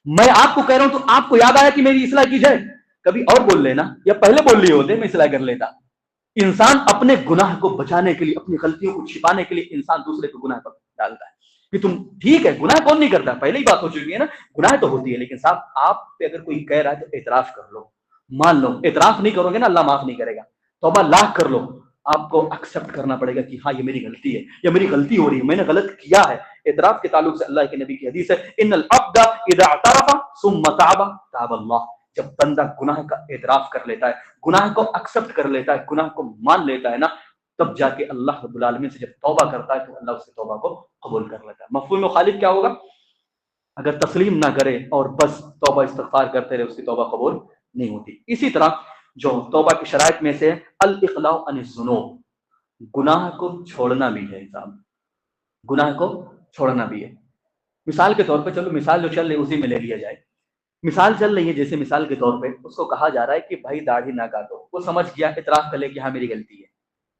میں آپ کو کہہ رہا ہوں تو آپ کو یاد آیا کہ میری اصلاح کی جائے، کبھی اور بول لینا، یا پہلے بول لیے ہوتے میں اصلاح کر لیتا۔ انسان اپنے گناہ کو بچانے کے لیے، اپنی غلطیوں کو چھپانے کے لیے انسان دوسرے کو گناہ پر ڈالتا ہے کہ تم ٹھیک ہے، گناہ کون نہیں کرتا، پہلے ہی بات ہو چکی ہے نا، گناہ تو ہوتی ہے، لیکن صاحب آپ پہ اگر کوئی کہہ رہا ہے تو اعتراف کر لو، مان لو۔ اعتراف نہیں کرو گے نا اللہ معاف نہیں کرے گا، توبہ لاکھ کر لو، آپ کو ایکسپٹ کرنا پڑے گا کہ ہاں یہ میری غلطی ہے، یہ میری غلطی ہو رہی ہے، میں نے غلط کیا ہے۔ اعتراف کے تعلق سے اللہ کے نبی کی حدیث ہے ان العبد اذا اعترف ثم تاب تاب اللہ، جب بندہ گناہ کا اعتراف کر لیتا ہے، گناہ کو ایکسپٹ کر لیتا ہے، گناہ کو مان لیتا ہے نا، تب جا کے اللہ رب العالمین سے جب توبہ کرتا ہے تو اللہ اس کی توبہ کو قبول کر لیتا ہے۔ مفہوم مخالف کیا ہوگا؟ अगर तस्लीम ना करे और बस तौबा इस्तगफार करते रहे, उसकी तौबा कबूल नहीं होती। इसी तरह जो तौबा की शराइत में से अल इक़लाउ अनिज़ ज़ुनूब, गुनाह को छोड़ना भी है साहब, गुनाह को छोड़ना भी है। मिसाल के तौर पे, चलो मिसाल जो चल रही है उसी में ले लिया जाए। मिसाल चल रही है, जैसे मिसाल के तौर पे उसको कहा जा रहा है कि भाई दाढ़ी ना काटो, वो समझ गया, इतराफ कर ले कि हाँ मेरी गलती है,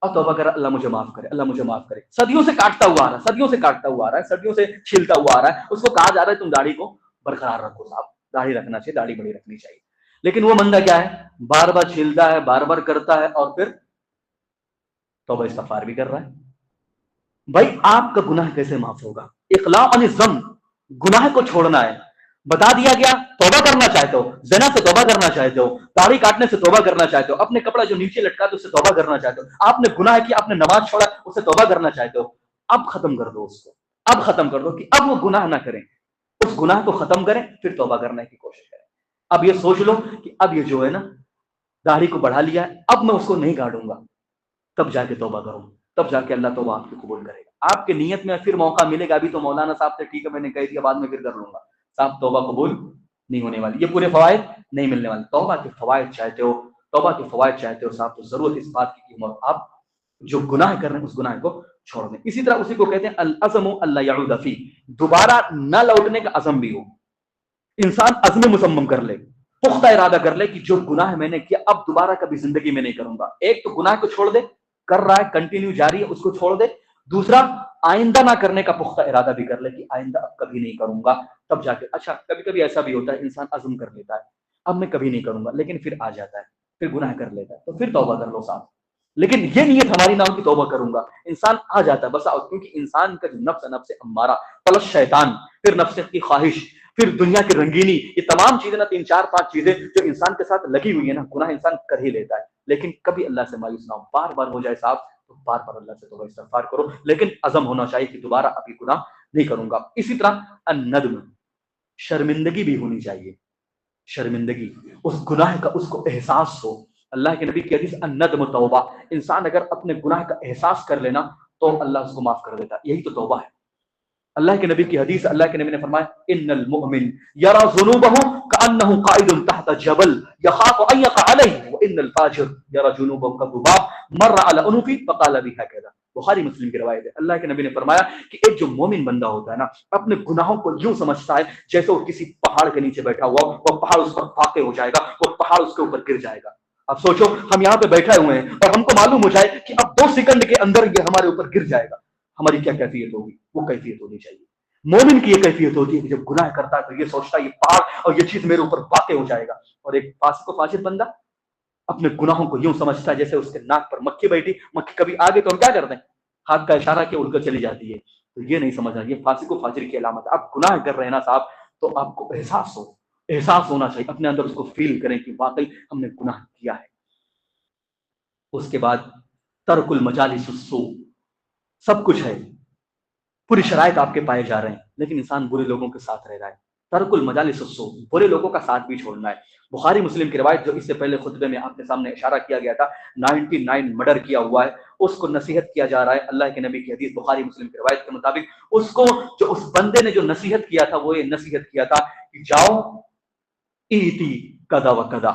अब तौबा कर, अल्लाह मुझे माफ करे, अल्लाह मुझे माफ करे। सदियों से काटता हुआ आ रहा है, सदियों से काटता हुआ आ रहा है, सदियों से छीलता हुआ आ रहा है, उसको कहा जा रहा है तुम दाढ़ी को बरकरार रखो साहब, दाढ़ी रखना चाहिए, दाढ़ी बड़ी रखनी चाहिए। लेकिन वो बंदा क्या है, बार बार छीलता है, बार बार करता है, और फिर तौबा इस्तगफार भी कर रहा है। भाई आपका गुनाह कैसे माफ होगा? इखलाउ अनिज़ ज़न्ब, गुनाह को छोड़ना है, बता दिया गया। तौबा करना चाहते हो, ज़िना से तौबा करना चाहते हो, दाढ़ी काटने से तौबा करना चाहते हो, अपने कपड़ा जो नीचे लटका तो उससे तौबा करना चाहते हो, आपने गुनाह किया, आपने नमाज छोड़ा, उससे तौबा करना चाहते हो, अब खत्म कर दो उसको, अब खत्म कर दो कि अब वो गुनाह ना करें, उस गुनाह को खत्म करें, फिर तौबा करने की कोशिश करें। अब ये सोच लो कि अब ये जो है ना, दाढ़ी को बढ़ा लिया है, अब मैं उसको नहीं काटूंगा, तब जाके तौबा करूं, तब जाके अल्लाह तौबा आपकी कबूल करेगा। आपके नियत में फिर मौका मिलेगा, अभी तो मौलाना साहब से ठीक है मैंने कह दिया, बाद में फिर कर लूंगा, साहब तौबा कबूल नहीं होने वाली, ये पूरे फवायद नहीं मिलने वाले। तौबा के फवायद चाहते हो, तौबा के फवायद चाहते हो साहब, तो जरूरत इस बात की कि आप जो गुनाह कर रहे हैं उस गुनाह को छोड़ दें। इसी तरह उसी को कहते हैं अल अज़्म अल्ला यऊद फी, दोबारा न लौटने का अज़म भी हो, इंसान अज़्म मुसम्मम कर ले, पुख्ता इरादा कर ले कि जो गुनाह मैंने किया अब दोबारा कभी जिंदगी में नहीं करूंगा। एक तो गुनाह को छोड़ दे, कर रहा है कंटिन्यू जारी है, उसको छोड़ दे। दूसरा, आइंदा ना करने का पुख्ता इरादा भी कर ले कि आइंदा अब कभी नहीं करूंगा, तब जाके। अच्छा कभी कभी ऐसा भी होता है, इंसान अज़्म कर लेता है अब मैं कभी नहीं करूंगा, लेकिन फिर आ जाता है, फिर गुनाह कर लेता है, तो फिर तौबा कर लो साहब। लेकिन ये नियत हमारी ना हो कि तौबा करूंगा, इंसान आ जाता है बस आओ, क्योंकि इंसान का जो नफ्स, नफ्स अम्मारा प्लस शैतान, फिर नफ्स की ख्वाहिश, फिर दुनिया की रंगीनी, ये तमाम चीजें ना, 3 4 5 चीजें जो इंसान के साथ लगी हुई है ना, गुनाह इंसान कर ही लेता है। लेकिन कभी अल्लाह से मायूस ना हो, बार बार हो जाए साहब तो बार बार अल्लाह से तौबा इस्तगफार करो, लेकिन अज़म होना चाहिए कि दोबारा अभी गुनाह नहीं करूंगा। इसी तरह अन्नद्म, शर्मिंदगी भी होनी चाहिए, शर्मिंदगी, उस गुनाह का उसको एहसास हो। अल्लाह के नबी की हदीस अन्नद्म तौबा, इंसान अगर अपने गुनाह का एहसास कर लेना तो अल्लाह उसको माफ कर देता, यही तो तौबा है। अल्लाह के नबी की हदीस, अल्लाह के नबी ने फरमाया इन्नल मुमिन यरा जुनूबहु कअन्नहु काइदुन तहत जबल यखाफु अन यक़अ अलैहि व इन्नल फाजिर यरा जुनूबहु कज़ुबाब मर्रा अला उनुफी फक़ाल बि हकज़ा। बुखारी मुस्लिम की रिवायत है। अल्लाह के नबी ने फरमाया कि एक जो मोमिन बंदा होता है ना, अपने गुनाहों को यूं समझता है जैसे वो किसी पहाड़ के नीचे बैठा हुआ, वो पहाड़ उस पर वाक़ हो जाएगा, वो पहाड़ उसके ऊपर गिर जाएगा। अब सोचो हम यहाँ पे बैठे हुए हैं और हमको मालूम हो जाए कि अब 2 सेकंड के अंदर ये हमारे ऊपर गिर जाएगा, हमारी क्या कैफियत होगी? वो कैफियत होनी चाहिए। मोमिन की ये कैफियत होती है कि जब गुनाह करता है तो ये सोचता है ये पहाड़ और ये चीज मेरे ऊपर वाक़ हो जाएगा। और एक फासिक व फाजिर बंदा अपने गुनाहों को यूं समझता है जैसे उसके नाक पर मक्खी बैठी, मक्खी कभी आगे तो हम क्या करते हैं, हाथ का इशारा किया उड़कर चली जाती है। तो ये नहीं समझना, ये फासिक व फाजिर की अलामत है। आप गुनाह कर रहे हैं ना साहब, तो आपको एहसास हो, एहसास होना चाहिए, अपने अंदर उसको फील करें कि वाकई हमने गुनाह किया है। उसके बाद तर्कुल मजालिस सुस्सू, सब कुछ है, पूरी शराइत आपके पाए जा रहे हैं, लेकिन इंसान बुरे लोगों के साथ रह रहा है। तर्कुल मजालिस सुस्सू, बुरे लोगों का साथ भी छोड़ना है। बुखारी मुस्लिम की रिवायत जो इससे पहले खुतबे में आपके सामने इशारा किया गया था, 99 मर्डर किया हुआ है, उसको नसीहत किया जा रहा है। अल्लाह के नबी की हदीस बुखारी मुस्लिम की रिवायत के मुताबिक उसको, जो उस बंदे ने जो नसीहत किया था, वो ये नसीहत किया था कि जाओ ईती कदा व कदा,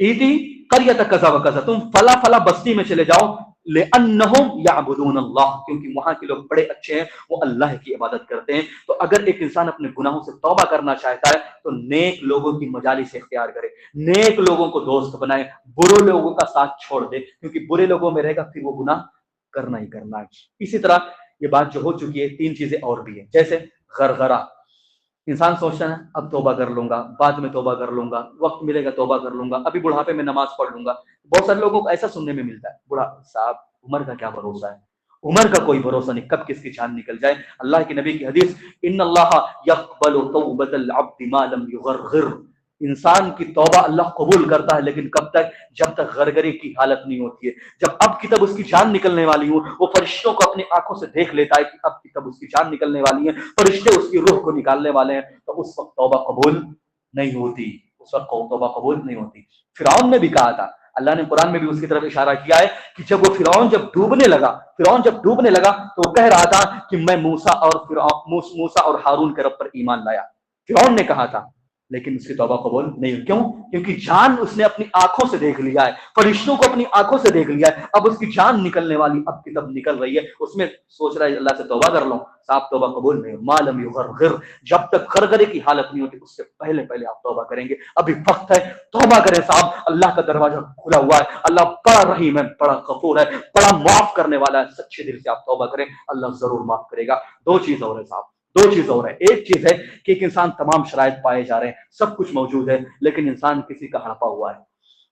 ईती करियत कजा व कजा, तुम फला फला बस्ती में चले जाओ, ले अन्नहुम याबुदून अल्लाह, क्योंकि वहां के लोग बड़े अच्छे हैं, वो अल्लाह की इबादत करते हैं। तो अगर एक इंसान अपने गुनाहों से तौबा करना चाहता है तो नेक लोगों की मजालिस इख्तियार करे, नेक लोगों को दोस्त बनाए, बुरे लोगों का साथ छोड़ दे, क्योंकि बुरे लोगों में रहेगा फिर वो गुनाह करना ही करना है। इसी तरह ये बात जो हो चुकी है, 3 चीजें और भी है, जैसे गरगरा, इंसान सोचता है अब तौबा कर लूंगा, बाद में तौबा कर लूंगा, वक्त मिलेगा तौबा कर लूंगा, अभी बुढ़ापे में नमाज पढ़ लूंगा। बहुत सारे लोगों को ऐसा सुनने में मिलता है, बुढ़ा साहब उम्र का क्या भरोसा है, उम्र का कोई भरोसा नहीं, कब किसकी जान निकल जाए। अल्लाह के नबी की हदीस, इन्नल्लाह यक़बलु तौबतल अब्दि मा लम युग़रग़िर, इंसान की तौबा अल्लाह कबूल करता है, लेकिन कब तक? जब तक गरगरे की हालत नहीं होती है। जब अब की तब उसकी जान निकलने वाली हो, वो फरिश्तों को अपनी आंखों से देख लेता है कि अब की तब उसकी जान निकलने वाली है, फरिश्ते उसकी रूह को निकालने वाले हैं, तो उस वक्त तौबा कबूल नहीं होती, उस वक्त तौबा कबूल नहीं होती। फिरौन ने भी कहा था, अल्लाह ने कुरान में भी उसकी तरफ इशारा किया है कि जब वो फिरौन जब डूबने लगा तो वो कह रहा था कि मैं मूसा और हारून के रब पर ईमान लाया। फिरौन ने कहा था, लेकिन उसकी तौबा कबूल नहीं हुई। क्यों? क्योंकि जान उसने अपनी आंखों से देख लिया है, फरिश्तों को अपनी आंखों से देख लिया है, अब उसकी जान निकलने वाली अब की तब निकल रही है, उसमें सोच रहा है अल्लाह से तौबा कर लो। साहब तौबा कबूल नहीं, मालम युगरगिर, जब तक गरगरे की हालत नहीं होती उससे पहले पहले आप तौबा करेंगे, अभी वक्त है, तौबा करें साहब। अल्लाह का दरवाजा खुला हुआ है, अल्लाह बड़ा रहीम है, बड़ा गफूर है, बड़ा माफ करने वाला है। सच्चे दिल से आप तौबा करें, अल्लाह जरूर माफ करेगा। दो चीज और है साहब, दो चीज और है। एक चीज है कि एक इंसान, तमाम शराइत पाए जा रहे हैं, सब कुछ मौजूद है, लेकिन इंसान किसी का हड़पा हुआ है,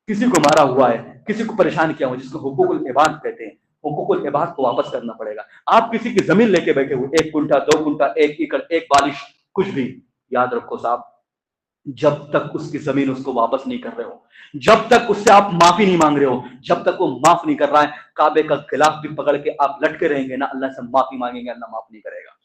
किसी को मारा हुआ है, किसी को परेशान किया हुआ, जिसको हुकूकुल इबाद कहते हैं। हुकूकुल इबाद को वापस करना पड़ेगा। आप किसी की जमीन लेके बैठे हुए, 1 गुंठा 2 गुंठा 1 एकड़ 1 बारिश, कुछ भी, याद रखो साहब, जब तक उसकी जमीन उसको वापस नहीं कर रहे हो, जब तक उससे आप माफी नहीं मांग रहे हो, जब तक वो माफ नहीं कर रहा है, काबे का खिलाफ भी पकड़ के आप लटके रहेंगे ना, अल्लाह से माफी मांगेंगे, अल्लाह माफ नहीं करेगा।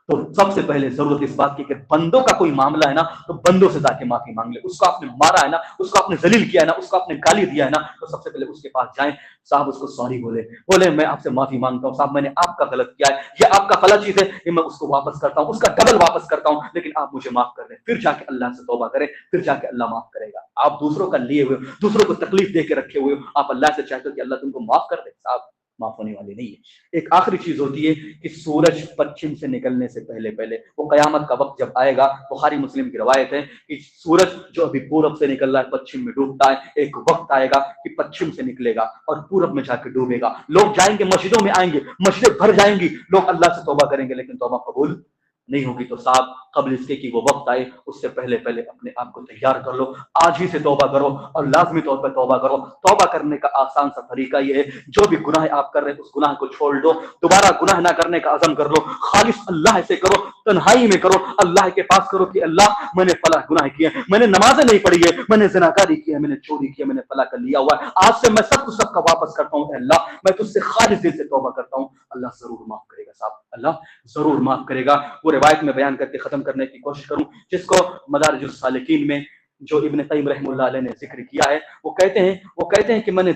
तो सबसे पहले जरूरत इस बात की कि बंदों का कोई मामला है ना, तो बंदों से जाके माफी मांग ले। उसको आपने मारा है ना, उसको आपने जलील किया है ना, उसको आपने गाली दिया है ना, तो सबसे पहले उसके पास जाएं साहब, उसको सॉरी बोले, बोले मैं आपसे माफी मांगता हूँ साहब, मैंने आपका गलत किया है, ये आपका फला चीज है, ये मैं उसको वापस करता हूँ, उसका डबल वापस करता हूँ, लेकिन आप मुझे माफ कर दें। फिर जाके अल्लाह से तौबा करें, फिर जाके अल्लाह माफ करेगा। आप दूसरों का लिए हुए, दूसरों को तकलीफ दे के रखे हुए, आप अल्लाह से चाहते हो कि अल्लाह तुमको माफ कर दे, साहब माफ होने वाली नहीं है। एक आखिरी चीज होती है कि सूरज पश्चिम से निकलने से पहले पहले, वो कयामत का वक्त जब आएगा, बुखारी मुस्लिम की रवायत है कि सूरज जो अभी पूरब से निकल रहा है पश्चिम में डूबता है, एक वक्त आएगा कि पश्चिम से निकलेगा और पूरब में जाकर डूबेगा। लोग जाएंगे, मस्जिदों में आएंगे, मस्जिदें भर जाएंगी, लोग अल्लाह से तौबा करेंगे, लेकिन तौबा कबूल नहीं होगी। तो साहब कबल इसके कि वो वक्त आए, उससे पहले पहले अपने आप को तैयार कर लो, आज ही से तौबा करो और लाजमी तौर पर तौबा करो। तौबा करने का आसान सा तरीका ये है, जो भी गुनाह आप कर रहे हैं उस गुनाह को छोड़ दो, दोबारा गुनाह ना करने का अज़म कर लो, खालिस अल्लाह से करो, तन्हाई में करो, अल्लाह के पास करो कि अल्लाह मैंने फला गुनाह किए, मैंने नमाजें नहीं पढ़ी है, मैंने ज़िनाकारी की है, मैंने चोरी की है, मैंने फला कर लिया हुआ है, आज से मैं सब कुछ सबका वापस करता हूँ, अल्लाह मैं तुझसे खालिस दिल से तौबा करता हूँ। अल्लाह जरूर माफ करेगा साहब, अल्लाह जरूर माफ करेगा। वो रिवायत में बयान करके खत्म करने की कोशिश करूं, जिसको मदारिजुस सालिकीन में जो इब्न क़य्यिम रहमतुल्लाह अलैह ने जिक्र किया है, वो कहते हैं कि मैंने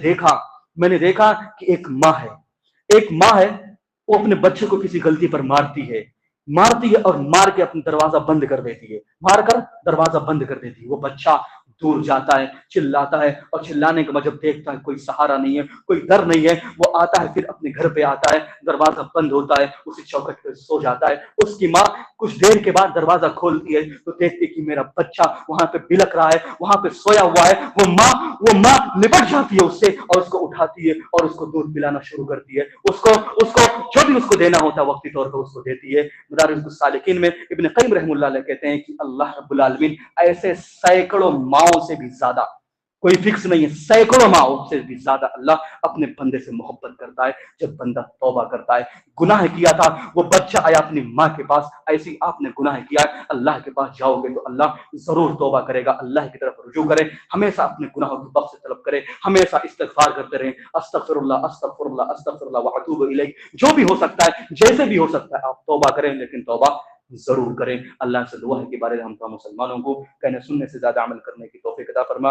देखा कि एक माँ है, वो अपने बच्चे को किसी गलती पर मारती है और मार के अपना दरवाजा बंद कर देती है, मार कर दरवाजा बंद कर देती है। वो बच्चा दूर जाता है, चिल्लाता है, और चिल्लाने के बाद जब देखता है कोई सहारा नहीं है, कोई डर नहीं है, वो आता है, फिर अपने घर पे आता है, दरवाजा बंद होता है, उसी चौखट पे सो जाता है। उसकी माँ कुछ देर के बाद दरवाजा खोलती है तो देखती कि मेरा बच्चा वहां पे बिलक रहा है, वहां पे सोया हुआ है। वो माँ निपट जाती है उससे और उसको उठाती है और उसको दूध पिलाना शुरू करती है, उसको उसको जो भी उसको देना होता है वक्ती तौर पर उसको देती है। मदारिजुस सालिकीन में इब्न क़य्यिम रहमतुल्लाह अलैह कहते हैं कि अल्लाह रब्बुल आलमीन ऐसे सैकड़ों माओं से भी ज्यादा, कोई फिक्स नहीं है, सैकड़ों माओं से भी ज्यादा अल्लाह अपने बंदे से मोहब्बत करता है जब बंदा तौबा करता है। गुनाह किया था, वो बच्चा आया अपनी माँ के पास, ऐसी आपने गुनाह किया, अल्लाह के पास जाओगे तो अल्लाह जरूर तौबा करेगा, अल्लाह की तरफ रुजू करें, हमेशा अपने गुनाहों की बख्श तलब करें, हमेशा इस्तिग़फ़ार करते रहें, अस्तग़फ़िरुल्लाह अस्तग़फ़िरुल्लाह अस्तग़फ़िरुल्लाह व अतूबु इलैह। जो भी हो सकता है, जैसे भी हो सकता है, आप तौबा करें, लेकिन तौबा जरूर करें। अल्लाह से दुआ है कि बारे हम मुसलमानों को कहने सुनने से ज्यादा अमल करने की तौफीक अता फरमा।